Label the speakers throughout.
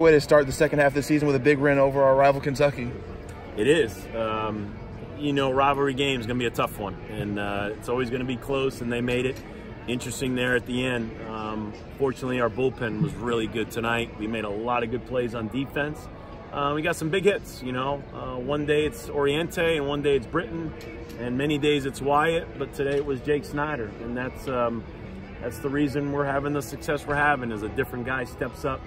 Speaker 1: Way to start the second half of the season with a big win over our rival Kentucky.
Speaker 2: It is. You know, rivalry game is going to be a tough one, and it's always going to be close, and they made it interesting there at the end. Fortunately, our bullpen was really good tonight. We made a lot of good plays on defense. We got some big hits, you know. One day it's Oriente, and one day it's Britton, and many days it's Wyatt, but today it was Jake Snyder, and that's the reason we're having the success we're having, is a different guy steps up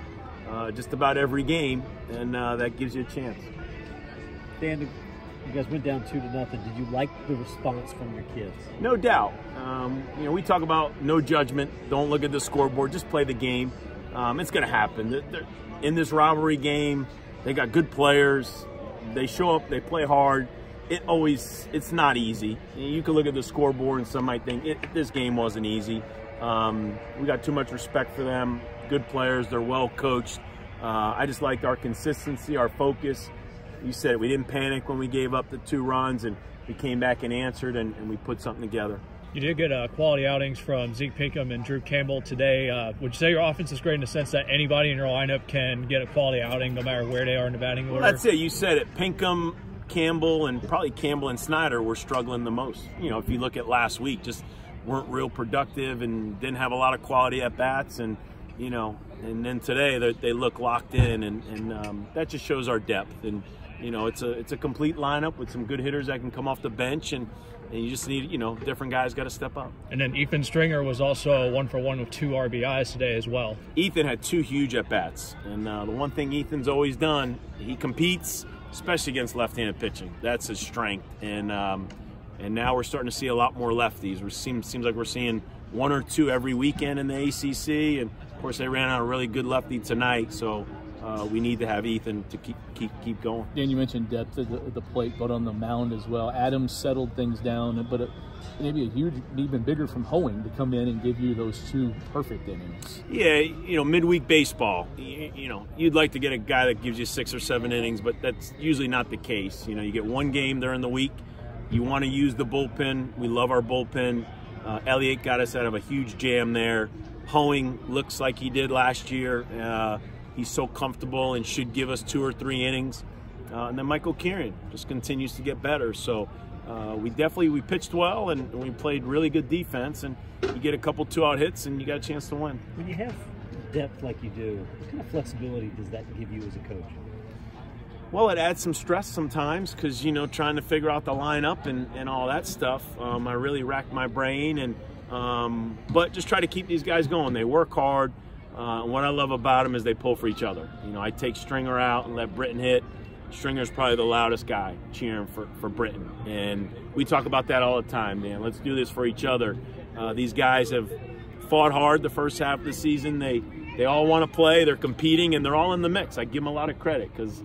Speaker 2: just about every game, and that gives you a chance.
Speaker 3: Dan, you guys went down 2-0. Did you like the response from your kids?
Speaker 2: No doubt. You know, we talk about no judgment. Don't look at the scoreboard. Just play the game. It's going to happen. They're in this rivalry game, they got good players. They show up. They play hard. It's not easy. You can look at the scoreboard and some might think this game wasn't easy. We got too much respect for them. Good players. They're well coached. I just liked our consistency, our focus. You said it, we didn't panic when we gave up the 2 runs, and we came back and answered, and we put something together.
Speaker 4: You did get quality outings from Zeke Pinkham and Drew Campbell today. Would you say your offense is great in the sense that anybody in your lineup can get a quality outing no matter where they are in the batting order?
Speaker 2: Well, that's it. You said it. Pinkham, Campbell, and probably Campbell and Snyder were struggling the most. You know, if you look at last week, just weren't real productive and didn't have a lot of quality at-bats, and, you know, and then today they look locked in, and that just shows our depth. And, you know, it's a complete lineup with some good hitters that can come off the bench, and you just need, you know, different guys got to step up.
Speaker 4: And then Ethan Stringer was also 1-for-1 with 2 RBIs today as well.
Speaker 2: Ethan had 2 huge at-bats, and the one thing Ethan's always done, he competes, especially against left-handed pitching. That's his strength, and now we're starting to see a lot more lefties. Seems like we're seeing 1 or 2 every weekend in the ACC, and of course they ran out a really good lefty tonight, so we need to have Ethan to keep going.
Speaker 5: Dan, you mentioned depth at the plate, but on the mound as well. Adams settled things down, but maybe even bigger from Hoeing to come in and give you those 2 perfect innings.
Speaker 2: Yeah, you know, midweek baseball, you know, you'd like to get a guy that gives you 6 or 7 innings, but that's usually not the case. You know, you get 1 game during the week. You want to use the bullpen. We love our bullpen. Elliott got us out of a huge jam there. Hoeing looks like he did last year. He's so comfortable and should give us 2 or 3 innings. And then Michael Kieran just continues to get better. So we pitched well, and we played really good defense. And you get a couple 2-out hits, and you got a chance to win.
Speaker 3: When you have depth like you do, what kind of flexibility does that give you as a coach?
Speaker 2: Well, it adds some stress sometimes because, you know, trying to figure out the lineup and all that stuff. I really racked my brain, but just try to keep these guys going. They work hard. What I love about them is they pull for each other. You know, I take Stringer out and let Britton hit. Stringer's probably the loudest guy cheering for Britton. And we talk about that all the time, man. Let's do this for each other. These guys have fought hard the first half of the season. They all want to play. They're competing, and they're all in the mix. I give them a lot of credit because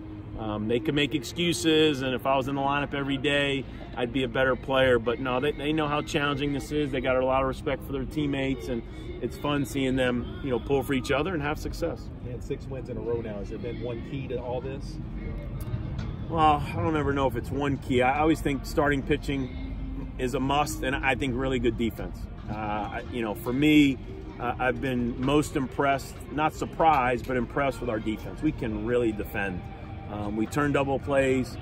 Speaker 2: they can make excuses, and if I was in the lineup every day, I'd be a better player. But no, they know how challenging this is. They got a lot of respect for their teammates, and it's fun seeing them, you know, pull for each other and have success.
Speaker 6: And 6 wins in a row now. Has there been one key to all this?
Speaker 2: Well, I don't ever know if it's one key. I always think starting pitching is a must, and I think really good defense. You know, for me, I've been most impressed, not surprised, but impressed with our defense. We can really defend. We turn double plays.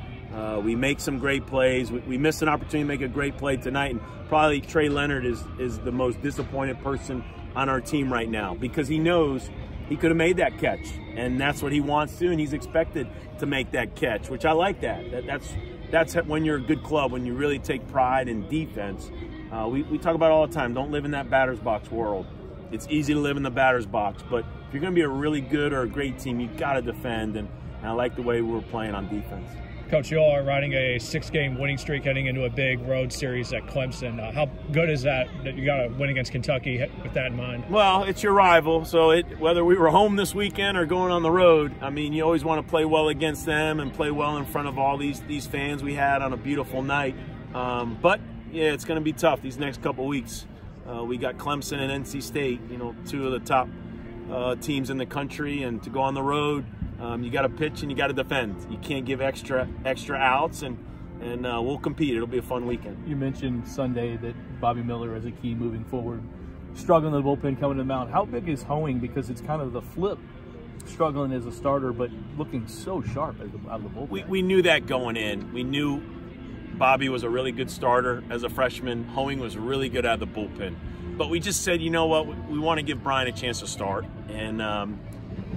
Speaker 2: We make some great plays. We missed an opportunity to make a great play tonight, and probably Trey Leonard is the most disappointed person on our team right now because he knows he could have made that catch, and that's what he wants to, and he's expected to make that catch, which I like that. That's when you're a good club, when you really take pride in defense. We talk about it all the time, don't live in that batter's box world. It's easy to live in the batter's box, but if you're going to be a really good or a great team, you've got to defend, and I like the way we're playing on defense.
Speaker 4: Coach, you all are riding a 6-game winning streak heading into a big road series at Clemson. How good is that you got to win against Kentucky with that in mind?
Speaker 2: Well, it's your rival, so whether we were home this weekend or going on the road, I mean, you always want to play well against them and play well in front of all these fans we had on a beautiful night. But, yeah, it's going to be tough these next couple weeks. We got Clemson and NC State, you know, 2 of the top teams in the country, and to go on the road, you got to pitch and you got to defend. You can't give extra outs, and we'll compete. It'll be a fun weekend.
Speaker 5: You mentioned Sunday that Bobby Miller is a key moving forward. Struggling in the bullpen, coming to the mound. How big is Hoeing? Because it's kind of the flip struggling as a starter, but looking so sharp out of the bullpen.
Speaker 2: We knew that going in. We knew Bobby was a really good starter as a freshman. Hoeing was really good out of the bullpen. But we just said, you know what, we want to give Brian a chance to start. And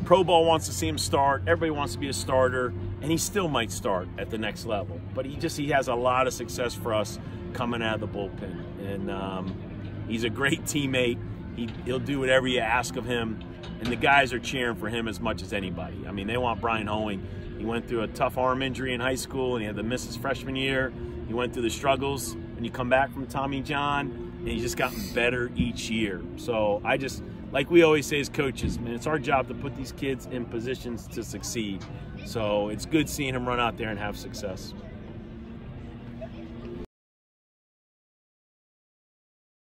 Speaker 2: Pro Bowl wants to see him start. Everybody wants to be a starter. And he still might start at the next level. But he has a lot of success for us coming out of the bullpen. And he's a great teammate. He'll do whatever you ask of him. And the guys are cheering for him as much as anybody. I mean, they want Brian Hoeing. He went through a tough arm injury in high school, and he had to miss his freshman year. He went through the struggles, and you come back from Tommy John, and he's just gotten better each year. So like we always say as coaches, man, it's our job to put these kids in positions to succeed. So it's good seeing him run out there and have success.